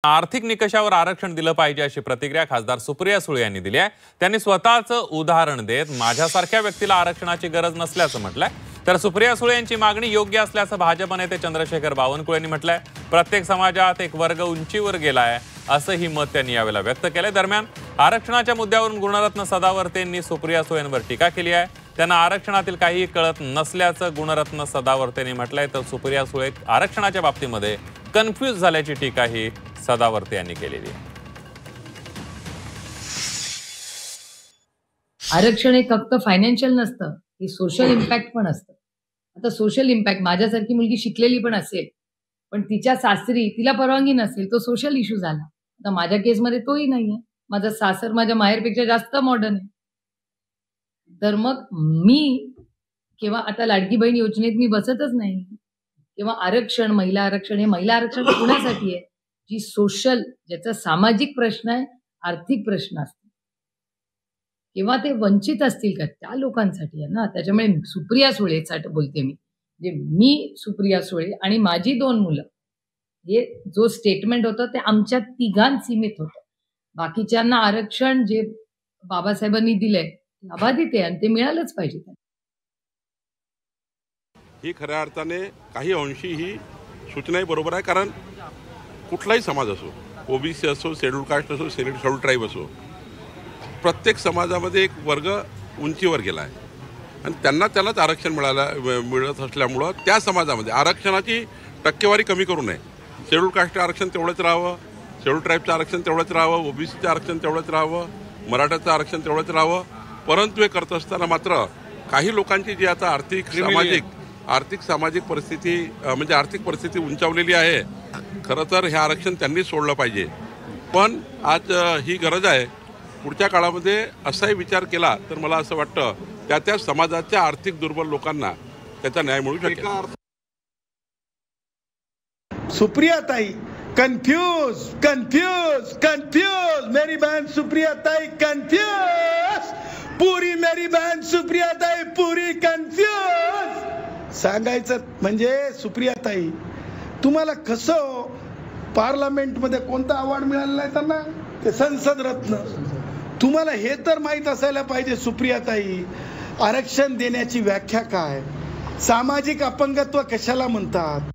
आर्थिक निकषावर आरक्षण दिलं पाहिजे अशी प्रतिक्रिया खासदार सुप्रिया सुळे यांनी दिली आहे। त्यांनी स्वतःचं उदाहरण देत माझ्यासारख्या व्यक्तीला आरक्षणाची गरज नसल्याचं म्हटलंय। तर सुप्रिया सुळे यांची मागणी योग्य असल्याचं भाजप नेते चंद्रशेखर बावनकुळे यांनी म्हटलंय। प्रत्येक समाजात एक वर्ग उंचीवर गेलाय असंही मत त्यांनी यावेळेला व्यक्त केलंय। दरम्यान आरक्षणाच्या मुद्द्यावरून गुणरत्न सदावर्तेंनी सुप्रिया सुळेंवर टीका केली आहे। त्यांना आरक्षणातील काही कळत नसल्याचं गुणरत्न सदावर्तेंनी म्हटलंय। तर सुप्रिया सुळे आरक्षणाच्या बाबतीमध्ये कन्फ्यूज झाल्याची टीकाही सदावर्ते यांनी केलेली आहे। आरक्षण हे फक्त फायनान्शियल नसतं, हे सोशल इम्पॅक्ट पण असतं। आता सोशल इम्पॅक्ट माझ्यासारखी मुलगी शिकलेली पण असेल पण तिच्या सासरी तिला परवानगी नसेल, तो सोशल इश्यू झाला। आता माझ्या केसमध्ये तोही नाहीये, माझा सासर माझ्या माहेरपेक्षा जास्त मॉडर्न आहे। तर मग मी किंवा आता लाडकी बहीण योजनेत मी बसतच नाही किंवा आरक्षण महिला आरक्षण हे महिला आरक्षण कुणासाठी आहे? जी सोशल ज्याचा सामाजिक प्रश्न आहे, आर्थिक प्रश्न असतो किंवा ते वंचित असतील का त्या लोकांसाठी आहे ना। त्याच्यामुळे सुप्रिया सुळेसाठी बोलते मी, म्हणजे मी सुप्रिया सुळे आणि माझी 2 मुलं, हे जो स्टेटमेंट होतं ते आमच्या तिघांत सीमित होतं। बाकीच्यांना आरक्षण जे बाबासाहेबांनी दिलंय अबाधित आहे आणि ते मिळालंच पाहिजे। ही खऱ्या अर्थाने काही अंशी ही सूचनाही बरोबर आहे, कारण कुठलाही समाज असो, ओबीसी असो, शेड्यूल कास्ट असो, शेड्यूल ट्राईब असो, प्रत्येक समाजामध्ये एक वर्ग उंचीवर गेला आहे आणि त्यालाच आरक्षण मिळत असल्यामुळं त्या समाजामध्ये आरक्षणाची टक्केवारी कमी करू नये। शेड्यूल कास्टचं आरक्षण तेवढंच राहावं, शेड्यूल ट्राईबचं आरक्षण तेवढंच राहावं, ओबीसीचं आरक्षण तेवढंच राहावं, मराठाचं आरक्षण तेवढंच राहावं। परंतु हे करत असताना मात्र काही लोकांची जी आता आर्थिक सामाजिक परिस्थिती म्हणजे आर्थिक परिस्थिती उंचावलेली आहे, खरं तर हे आरक्षण त्यांनी सोडलं पाहिजे। पण आज ही गरज आहे, पुढच्या काळामध्ये असाही विचार केला तर मला असं वाटतं त्या समाजाच्या आर्थिक दुर्बल लोकांना त्याचा न्याय मिळू शकेल। सुप्रिया ताई कंफ्यूज मेरी बहन सुप्रिया ताई कंफ्यूज, पूरी मेरी बहन सुप्रिया ताई पूरी कंफ्यूज। सांगायचं म्हणजे सुप्रिया ताई तुम्हाला कसं पार्लमेंटमध्ये कोणता अवॉर्ड मिळालेला आहे त्यांना? ते संसद रत्न। तुम्हाला हे तर माहित असायला पाहिजे सुप्रिया ताई, आरक्षण देण्याची व्याख्या काय, सामाजिक अपंगत्व कशाला म्हणतात।